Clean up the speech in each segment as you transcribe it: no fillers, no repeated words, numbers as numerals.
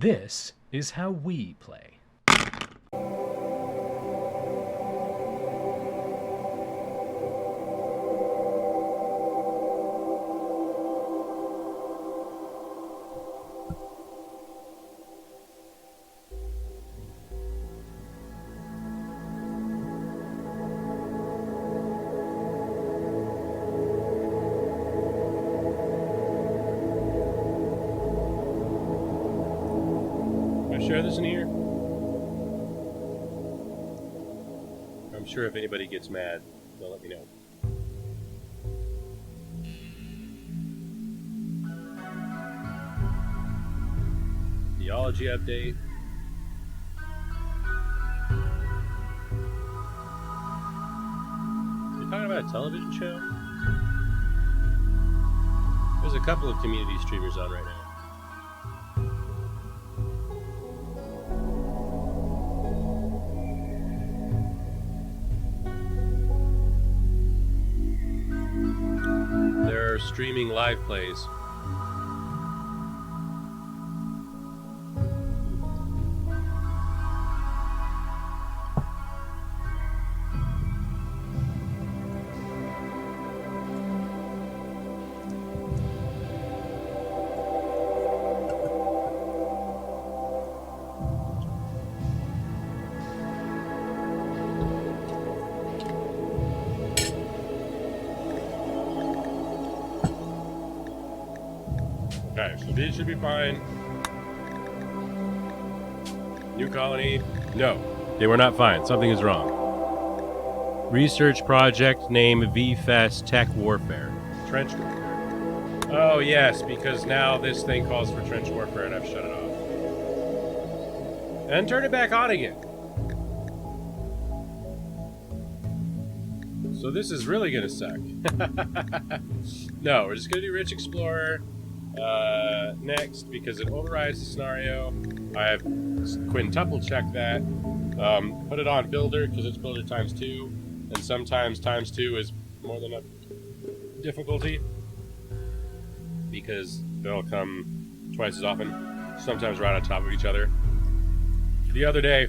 This is how we play. Share this in here. I'm sure if anybody gets mad, they'll let me know. Theology update. You're talking about a television show? There's a couple of community streamers on right now. Streaming live plays. Okay, so these should be fine. New colony. No, they were not fine. Something is wrong. Research project name VFest Tech Warfare. Trench warfare. Oh, yes, because now this thing calls for trench warfare and I've shut it off. And turn it back on again. So this is really going to suck. No, we're just going to do Rich Explorer. Next, because it overrides the scenario. I have quintuple checked that. Put it on builder because it's builder times 2, and sometimes times 2 is more than enough difficulty because they'll come twice as often, sometimes right on top of each other. The other day,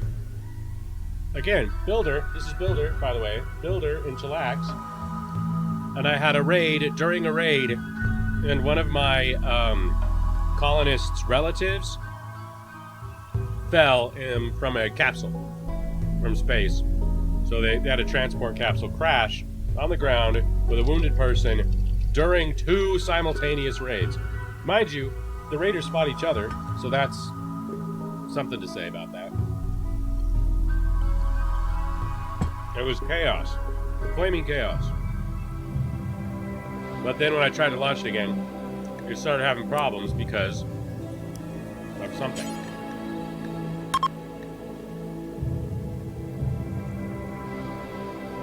again, builder. This is builder, by the way. Builder in Chillax, and I had a raid during a raid. And one of my colonists' relatives fell from a capsule from space. So they had a transport capsule crash on the ground with a wounded person during 2 simultaneous raids. Mind you, the raiders fought each other, so that's something to say about that. It was chaos. Flaming chaos. But then when I tried to launch it again, it started having problems because of something.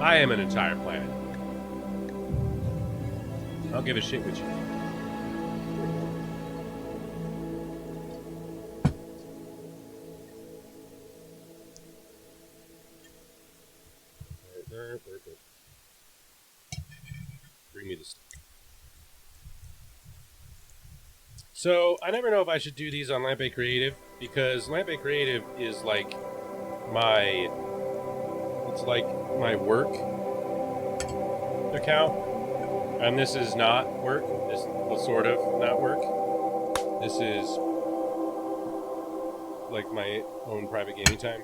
I am an entire planet. I don't give a shit with you. Bring me this. So, I never know if I should do these on Lampe Creative, because Lampe Creative is like my work account, and this is not work. This is sort of not work. This is like my own private gaming time.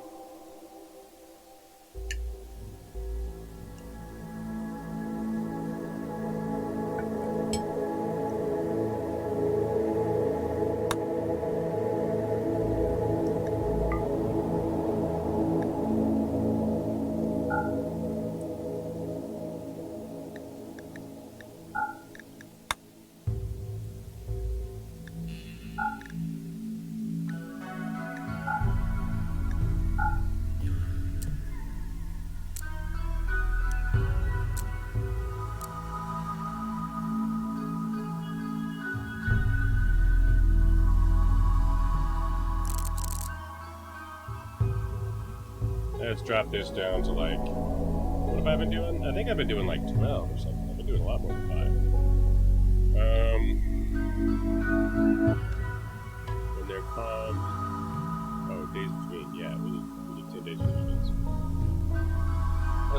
Let's drop this down to like, what have I been doing? I think I've been doing like 12 or something. I've been doing a lot more than 5. When they're calm.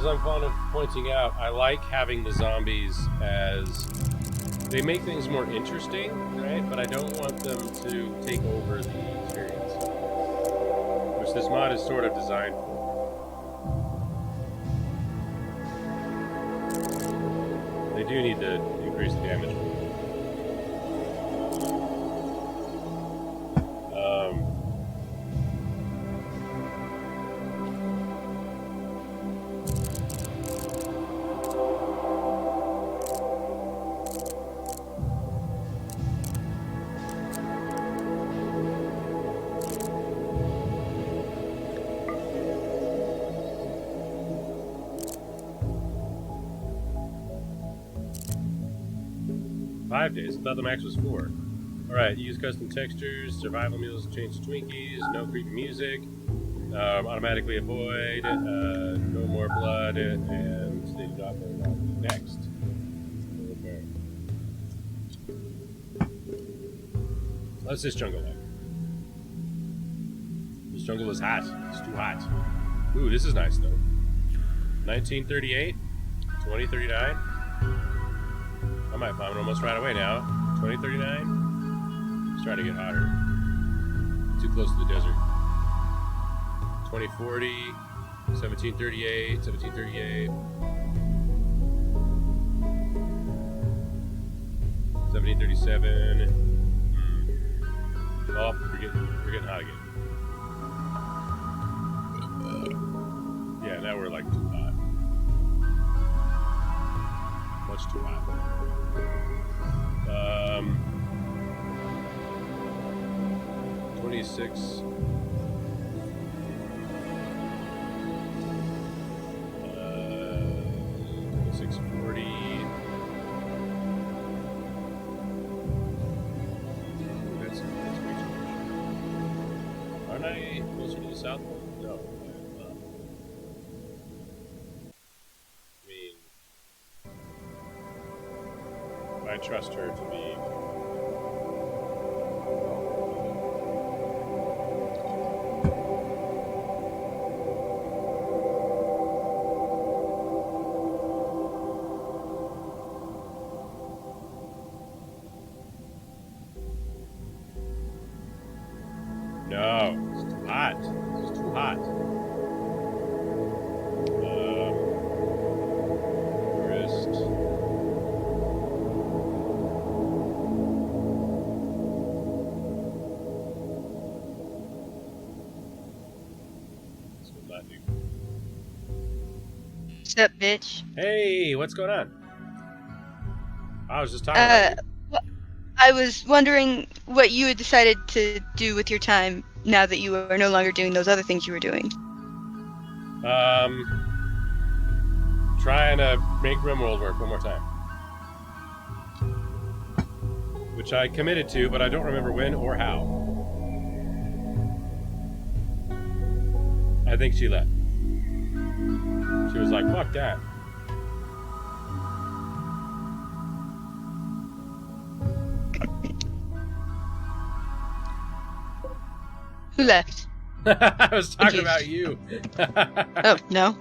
I'm fond of pointing out, I like having the zombies as... They make things more interesting, right? But I don't want them to take over the experience. Which this mod is sort of designed for. They do need to increase the damage. 5 days. I thought the max was 4. Alright, use custom textures, survival meals, change to Twinkies, no creepy music, automatically avoid, no more blood, and they do not burn on. Next. Okay. How's this jungle like? This jungle is hot. It's too hot. Ooh, this is nice though. 1938, 2039. I might find one almost right away now. 2039. It's trying to get hotter. Too close to the desert. 2040, 1738, 1738. 1737. Oh, we're getting hot again. Yeah, now we're like too hot. Much too hot. 26. 2640. That's way too much. Aren't I closer to the south one? No. I trust her to be. No, it's too hot. It's too hot. Forest. What's up, bitch? Hey, what's going on? I was just talking about you. I was wondering what you had decided to do with your time now that you are no longer doing those other things you were doing. Trying to make Rimwrold work one more time. Which I committed to, but I don't remember when or how. I think she left. She was like, fuck that. Who left? I was talking about you. Oh, no.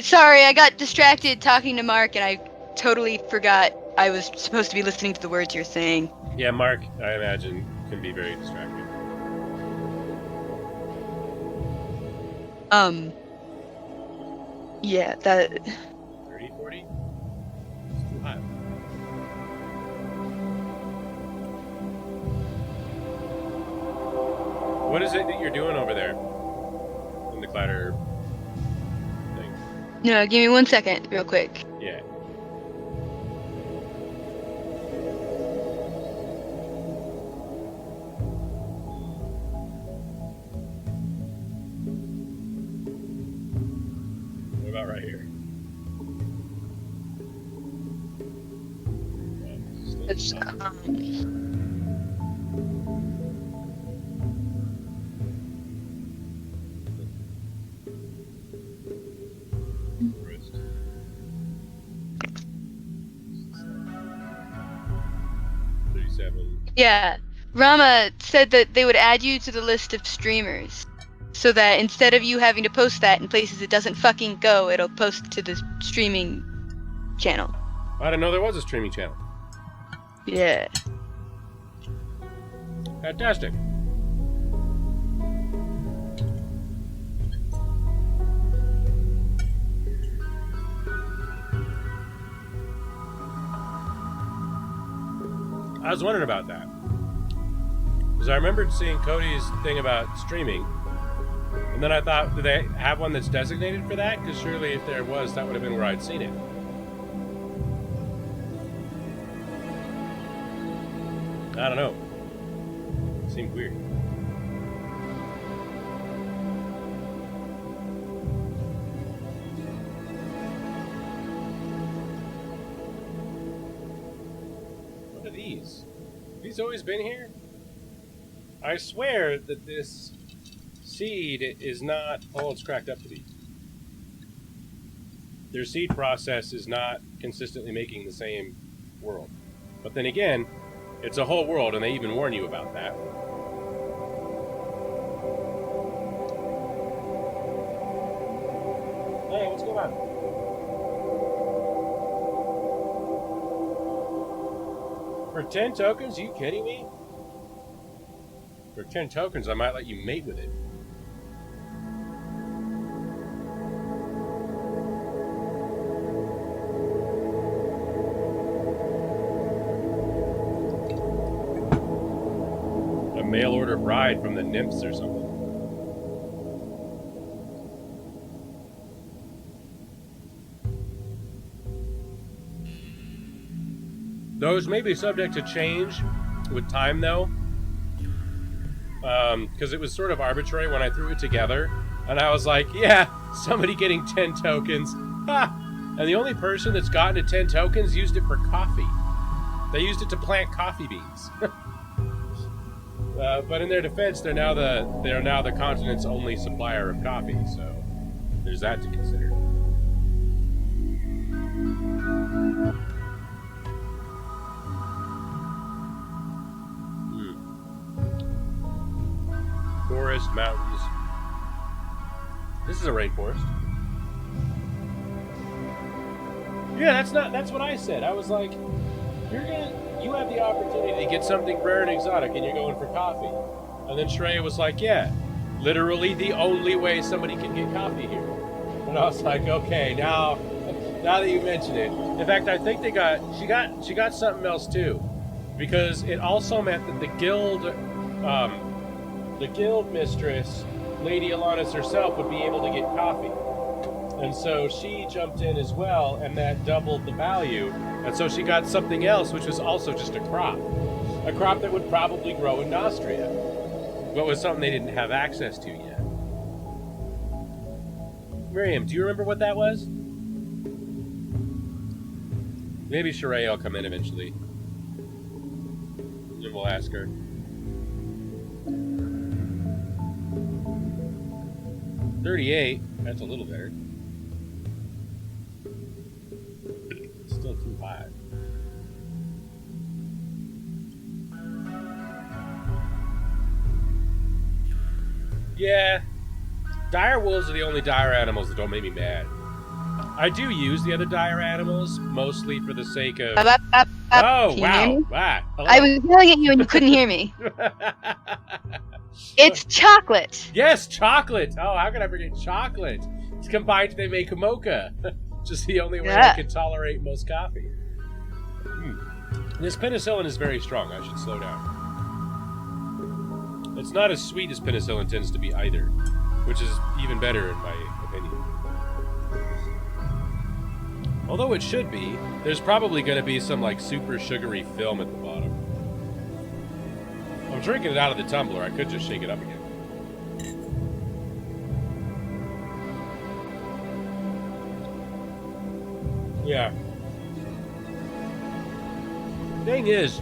Sorry, I got distracted talking to Mark and I totally forgot I was supposed to be listening to the words you're saying. Yeah, Mark, I imagine, can be very distracting. Yeah, that... 30, 40? It's too hot. What is it that you're doing over there? In the clatter thing? No, give me 1 second, real quick. Yeah. What about right here? It's, Wrist. yeah, Rama said that they would add you to the list of streamers. so that instead of you having to post that in places it doesn't fucking go, it'll post to the streaming channel. I didn't know there was a streaming channel. Yeah. Fantastic. I was wondering about that. Because I remembered seeing Cody's thing about streaming. And then I thought, do they have one that's designated for that? Because surely if there was, that would have been where I'd seen it. I don't know. It seemed weird. What are these? Have these always been here? I swear that this seed is not... Oh, it's cracked up to be. Their seed process is not consistently making the same world. But then again, it's a whole world, and they even warn you about that. Hey, what's going on? For 10 tokens? Are you kidding me? For 10 tokens, I might let you mate with it. Mail order bride from the nymphs or something. Those may be subject to change with time, though, because it was sort of arbitrary when I threw it together, and I was like, yeah, somebody getting 10 tokens. Ha! And the only person that's gotten to 10 tokens used it for coffee. They used it to plant coffee beans. But in their defense, they're now the continent's only supplier of coffee, so there's that to consider. Forest, mountains. This is a rainforest. Yeah, that's what I said. I was like, you have the opportunity to get something rare and exotic, and you're going for coffee. And then Shreya was like, yeah, literally the only way somebody can get coffee here. And I was like, okay, now that you mention it. In fact, I think she got something else too, because it also meant that the guild mistress, Lady Alanis herself, would be able to get coffee. And so she jumped in as well, and that doubled the value. And so she got something else, which was also just a crop that would probably grow in Nostria, but was something they didn't have access to yet. Miriam, do you remember what that was? Maybe Sheree will come in eventually. And we'll ask her. $38. That's a little better. Still too high. Yeah. Dire wolves are the only dire animals that don't make me mad. I do use the other dire animals mostly for the sake of... Oh, wow. Wow. I was yelling at you and you couldn't hear me. It's chocolate. Yes, chocolate. Oh, how could I forget chocolate? It's combined they make a mocha. Just the only way I can tolerate most coffee. This penicillin is very strong. I should slow down. It's not as sweet as penicillin tends to be either, which is even better in my opinion. Although it should be, there's probably going to be some like super sugary film at the bottom. I'm drinking it out of the tumbler. I could just shake it up again. Yeah. Thing is,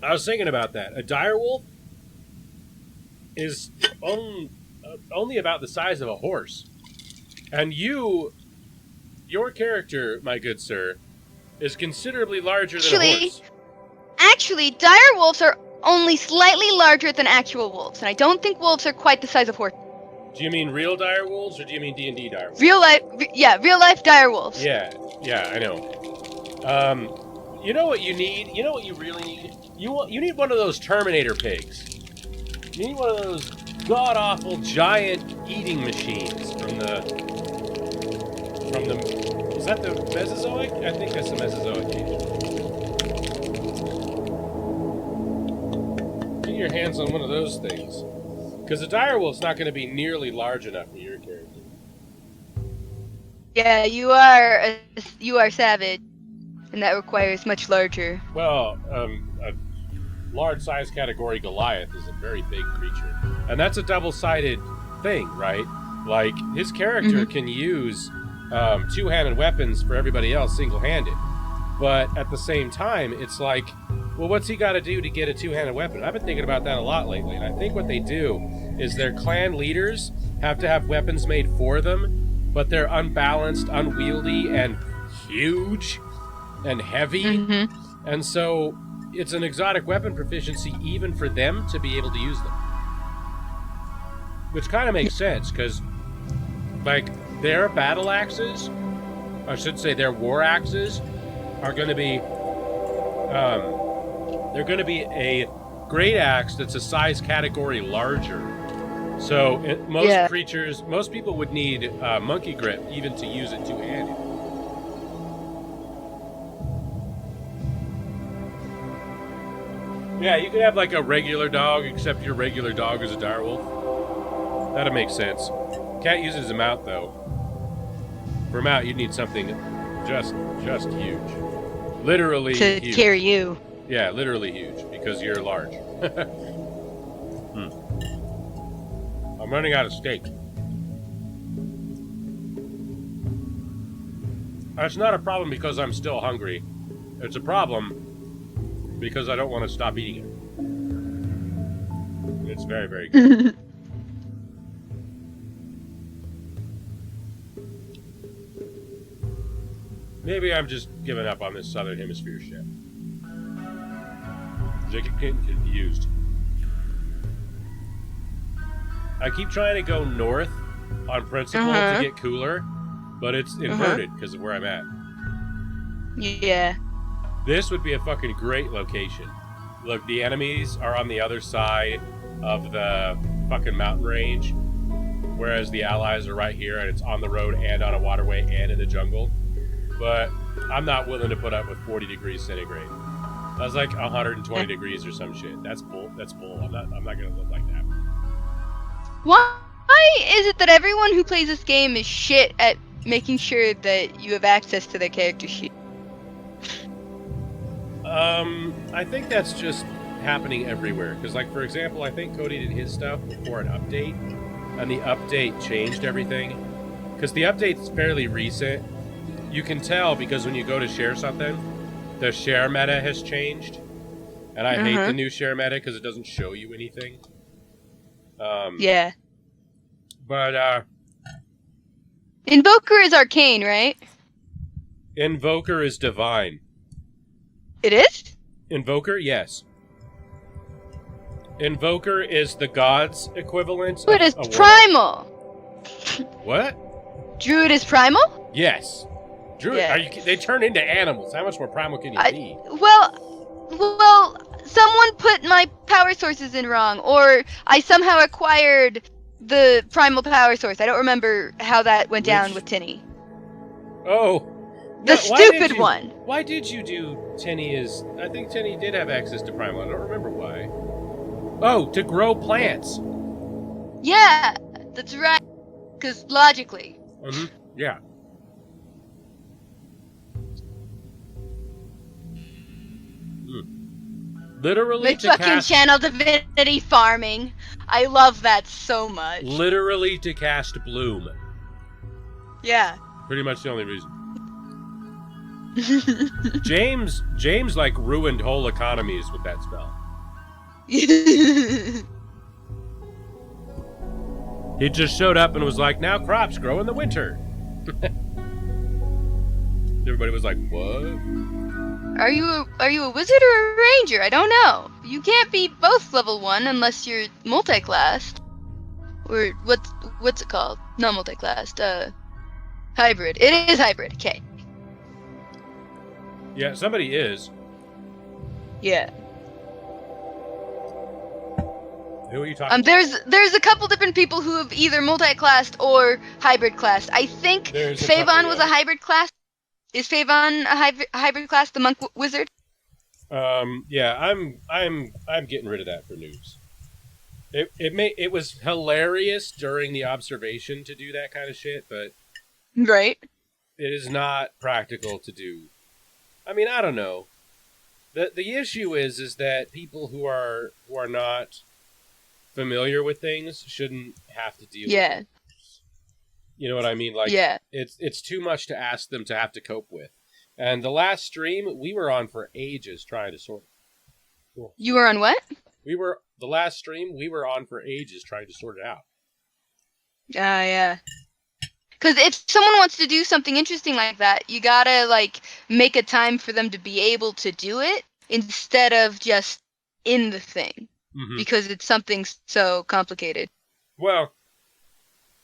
I was thinking about that. A direwolf is only about the size of a horse. And your character, my good sir, is considerably larger than a horse. Actually, dire wolves are only slightly larger than actual wolves, and I don't think wolves are quite the size of horses. Do you mean real dire wolves, or do you mean D&D dire wolves? Real life dire wolves. Yeah, I know. You know what you need? You know what you really need? You need one of those Terminator pigs. You need one of those god-awful giant eating machines from the... Is that the Mesozoic? I think that's the Mesozoic age. Get your hands on one of those things. Because a direwolf's not going to be nearly large enough for your character. Yeah, you are savage, and that requires much larger. Well, a large size category Goliath is a very big creature. And that's a double-sided thing, right? Like, his character can use two-handed weapons for everybody else single-handed. But at the same time, it's like, well, what's he got to do to get a two-handed weapon? I've been thinking about that a lot lately, and I think what they do is their clan leaders have to have weapons made for them, but they're unbalanced, unwieldy, and huge and heavy. And so it's an exotic weapon proficiency even for them to be able to use them. Which kind of makes sense, because, like, their battle axes, I should say their war axes, are going to be, they're going to be a great axe that's a size category larger. So most creatures, most people would need monkey grip even to use it two-handed. Yeah, you could have like a regular dog, except your regular dog is a direwolf. That'd make sense. Can't use it as a mount though. For a mount, you'd need something just huge. Literally to huge. carry you. Yeah, literally huge, because you're large. I'm running out of steak. That's not a problem because I'm still hungry. It's a problem because I don't want to stop eating it. It's very, very good. Maybe I'm just giving up on this Southern Hemisphere shit. I keep getting confused. I keep trying to go north on principle to get cooler, but it's inverted because of where I'm at. Yeah. This would be a fucking great location. Look, the enemies are on the other side of the fucking mountain range, whereas the allies are right here, and it's on the road and on a waterway and in the jungle. But I'm not willing to put up with 40 degrees centigrade. That's like 120 degrees or some shit. That's bull. That's bull. I'm not gonna live like that. Why is it that everyone who plays this game is shit at making sure that you have access to their character sheet? I think that's just happening everywhere. Because, like, for example, I think Cody did his stuff before an update, and the update changed everything. Because the update's fairly recent. You can tell because when you go to share something, the share meta has changed. And I hate the new share meta because it doesn't show you anything. Yeah. But, Invoker is arcane, right? Invoker is divine. It is? Invoker, yes. Invoker is the god's equivalent. Druid is primal. What? Druid is primal? Yes. Druid. Yeah. They turn into animals. How much more primal can you be? Well, someone put my power sources in wrong, or I somehow acquired the primal power source. I don't remember how that went down with Tinny. Oh. The stupid one. Why did you do Tinny I think Tinny did have access to primal. I don't remember why. Oh, to grow plants. Yeah, that's right. Because logically. Yeah. Literally to fucking channel divinity farming. I love that so much. Literally to cast bloom. Yeah. Pretty much the only reason. James like ruined whole economies with that spell. He just showed up and was like, now crops grow in the winter. Everybody was like, what? Are you a wizard or a ranger? I don't know. You can't be both level 1 unless you're multi-classed. Or what's it called? Not multi-classed. Hybrid. It is hybrid. Okay. Yeah, somebody is. Yeah. Who are you talking about? There's a couple different people who have either multi-classed or hybrid classed. I think There's a Favon couple, was yeah. a hybrid class. Is Favon a hybrid class, the monk wizard? Yeah, I'm getting rid of that for news. It was hilarious during the observation to do that kind of shit, but Right. it is not practical to do. I mean, I don't know. The issue is that people who are not familiar with things shouldn't have to deal with it. You know what I mean? Like, Yeah. it's too much to ask them to have to cope with. And the last stream, we were on for ages trying to sort it. Cool. You were on what? The last stream, we were on for ages trying to sort it out. Yeah. Because if someone wants to do something interesting like that, you gotta, like, make a time for them to be able to do it instead of just in the thing. Mm-hmm. Because it's something so complicated. Well,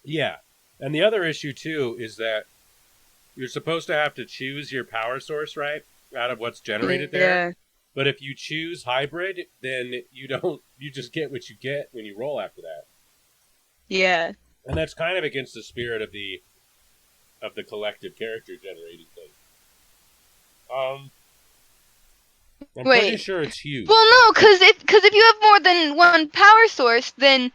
yeah. And the other issue, too, is that you're supposed to have to choose your power source, right? Out of what's generated there. Yeah. But if you choose hybrid, then you just get what you get when you roll after that. Yeah. And that's kind of against the spirit of the collective character generating thing. I'm pretty sure it's huge. Well, no, because if you have more than one power source, then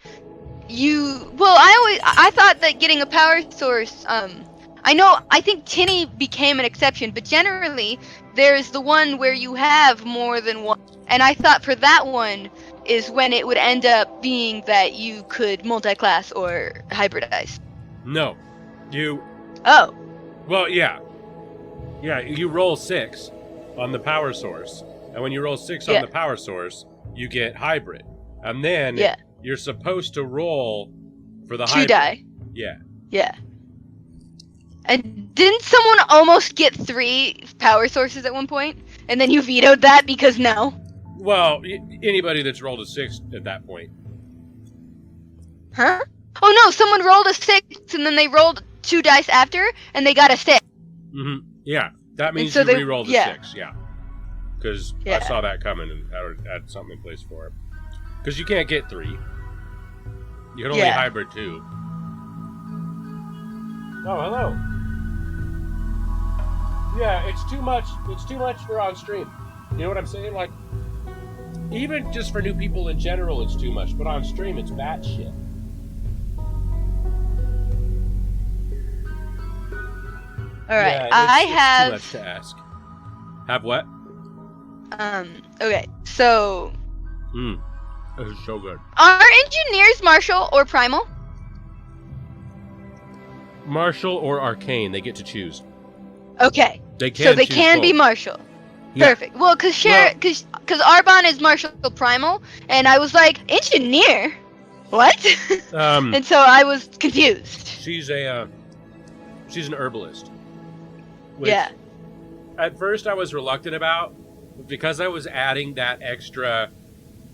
I thought that getting a power source, I think Tinny became an exception, but generally there's the one where you have more than one, and I thought for that one is when it would end up being that you could multi-class or hybridize. No, Oh. Well, yeah, you roll 6 on the power source, and when you roll 6 on the power source, you get hybrid, and then you're supposed to roll for the 2 hybrid. die. Yeah. And didn't someone almost get 3 power sources at one point? And then you vetoed that because no? Well, anybody that's rolled a 6 at that point. Huh? Oh no, someone rolled a 6 and then they rolled 2 dice after and they got a 6. Mm-hmm. Yeah, that means so you they- re-rolled a yeah. 6, yeah. Because I Yeah. saw that coming and had something in place for it. Because you can't get 3. You can only Yeah. hybrid 2. Oh, hello. Yeah, it's too much. It's too much for on stream. You know what I'm saying? Like, even just for new people in general, it's too much. But on stream, it's bad shit. Alright, Yeah, I have... Too much to ask. Have what? Okay, so... This is so good. Are engineers martial or primal? Martial or arcane, they get to choose. Okay, They can so they choose can be both. martial. Yeah. Perfect. Well, because Arbonne is martial primal, and I was like, engineer? What? And so I was confused. She's an herbalist. Which, Yeah. At first, I was reluctant about because I was adding that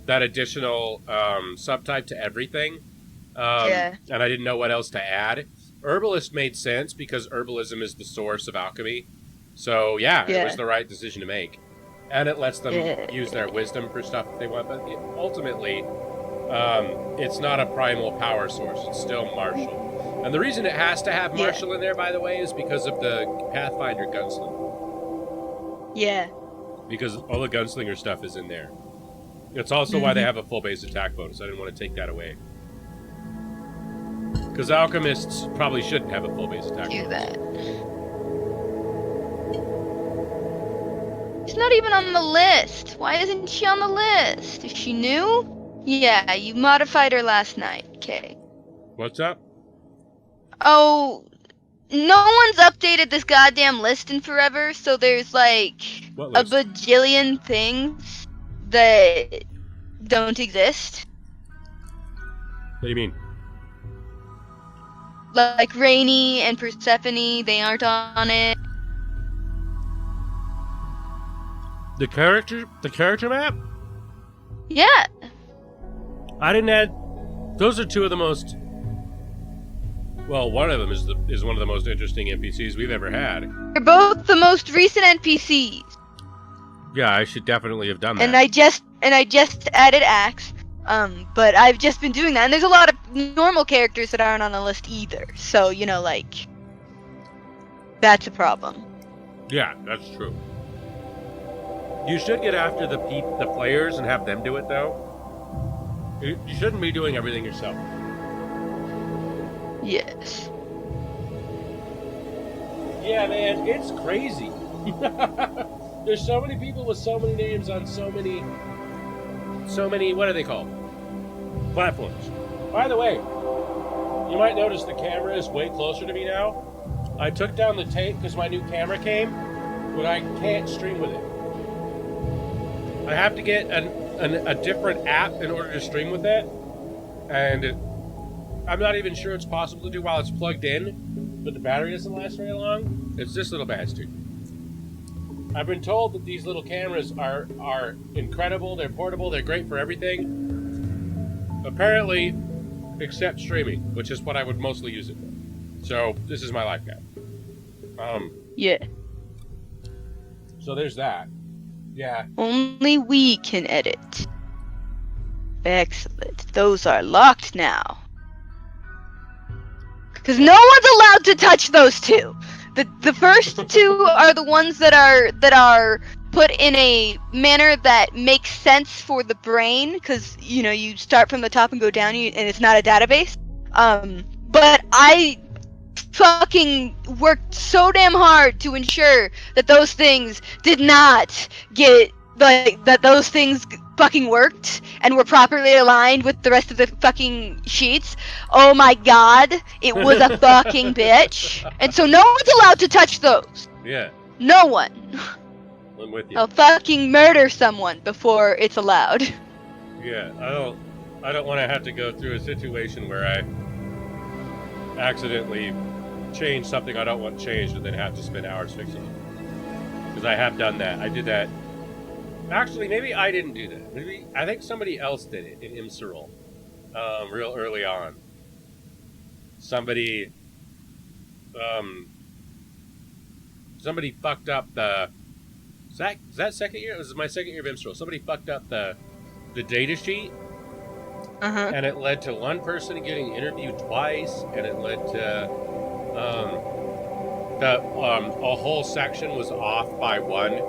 additional subtype to everything. Yeah. And I didn't know what else to add. Herbalist made sense because herbalism is the source of alchemy. So it was the right decision to make. And it lets them use their wisdom for stuff if they want. But ultimately, it's not a primal power source. It's still martial. And the reason it has to have martial in there, by the way, is because of the Pathfinder gunslinger. Yeah. Because all the gunslinger stuff is in there. It's also why they have a full base attack bonus. I didn't want to take that away. Because alchemists probably shouldn't have a full base attack bonus. That. She's not even on the list. Why isn't she on the list? Is she new? Yeah, you modified her last night. Okay. What's up? Oh, no one's updated this goddamn list in forever, so there's like What a list? bajillion things that don't exist. What do you mean? Like Rainy and Persephone, they aren't on it. The character map? Yeah. I didn't add. Those are two of the most. Well, one of them is one of the most interesting NPCs we've ever had. They're both the most recent NPCs. Yeah, I should definitely have done that. And I just added Axe. But I've just been doing that, and there's a lot of normal characters that aren't on the list either. So, you know, like, that's a problem. Yeah, that's true. You should get after the players and have them do it, though. You shouldn't be doing everything yourself. Yes. Yeah, man, it's crazy. There's so many people with so many names on so many, what are they called? Platforms. By the way, you might notice the camera is way closer to me now. I took down the tape because my new camera came, but I can't stream with it. I have to get a different app in order to stream with it, and I'm not even sure it's possible to do while it's plugged in, but the battery doesn't last very long. It's this little bastard. I've been told that these little cameras are incredible, they're portable, they're great for everything. Apparently, except streaming, which is what I would mostly use it for. So, this is my life now. Yeah. So there's that. Yeah. Only we can edit. Excellent. Those are locked now. Because no one's allowed to touch those two. The first two are the ones that are put in a manner that makes sense for the brain, because you know you start from the top and go down, and it's not a database. But I fucking worked so damn hard to ensure that those things did not get that those things fucking worked and were properly aligned with the rest of the fucking sheets. Oh my god, it was a fucking bitch. And so no one's allowed to touch those. Yeah. No one. I'm with you. I'll fucking murder someone before it's allowed. Yeah, I don't want to have to go through a situation where I accidentally change something I don't want changed and then have to spend hours fixing it. Because I have done that. I did that. Actually, maybe I didn't do that. Maybe I think somebody else did it in Rimwrold, real early on. Somebody fucked up the. Is that second year? It was my second year of Rimwrold. Somebody fucked up the data sheet, and it led to one person getting interviewed twice, and it led to a whole section was off by one.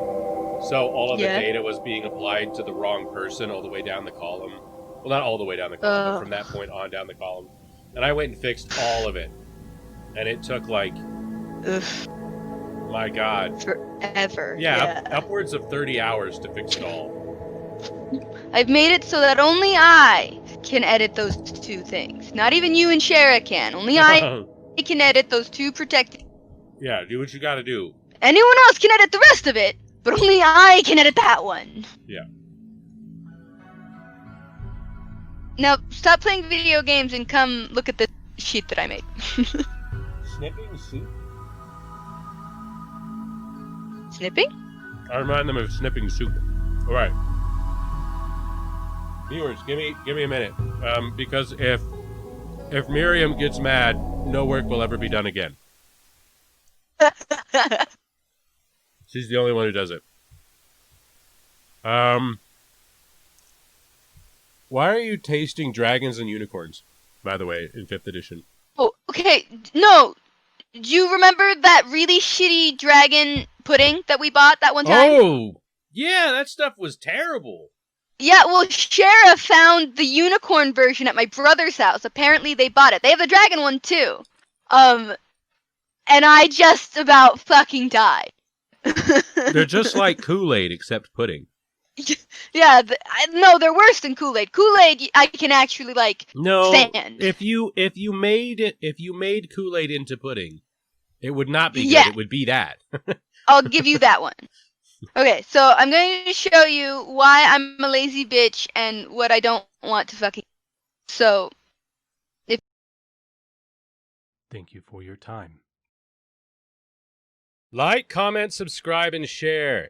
So all of the data was being applied to the wrong person all the way down the column. Well, not all the way down the column, but from that point on down the column. And I went and fixed all of it. And it took like, my God. Forever. Yeah, upwards of 30 hours to fix it all. I've made it so that only I can edit those two things. Not even you and Shara can. Only I can edit those two protected. Yeah, do what you gotta do. Anyone else can edit the rest of it. But only I can edit that one. Yeah. Now, stop playing video games and come look at the sheet that I made. Snipping soup? Snipping? I remind them of snipping soup. Alright. Viewers, give me a minute. Because if Miriam gets mad, no work will ever be done again. She's the only one who does it. Why are you tasting dragons and unicorns, by the way, in 5th edition? Oh, okay. No. Do you remember that really shitty dragon pudding that we bought that one time? Oh! Yeah, that stuff was terrible. Yeah, well, Shara found the unicorn version at my brother's house. Apparently they bought it. They have the dragon one, too. And I just about fucking died. They're just like Kool-Aid, except pudding. Yeah, no, they're worse than Kool-Aid. Kool-Aid, I can actually stand. If you made Kool-Aid into pudding, it would not be good. It would be that. I'll give you that one. Okay, so I'm going to show you why I'm a lazy bitch and what I don't want to fucking. So, Thank you for your time. Like, comment, subscribe, and share.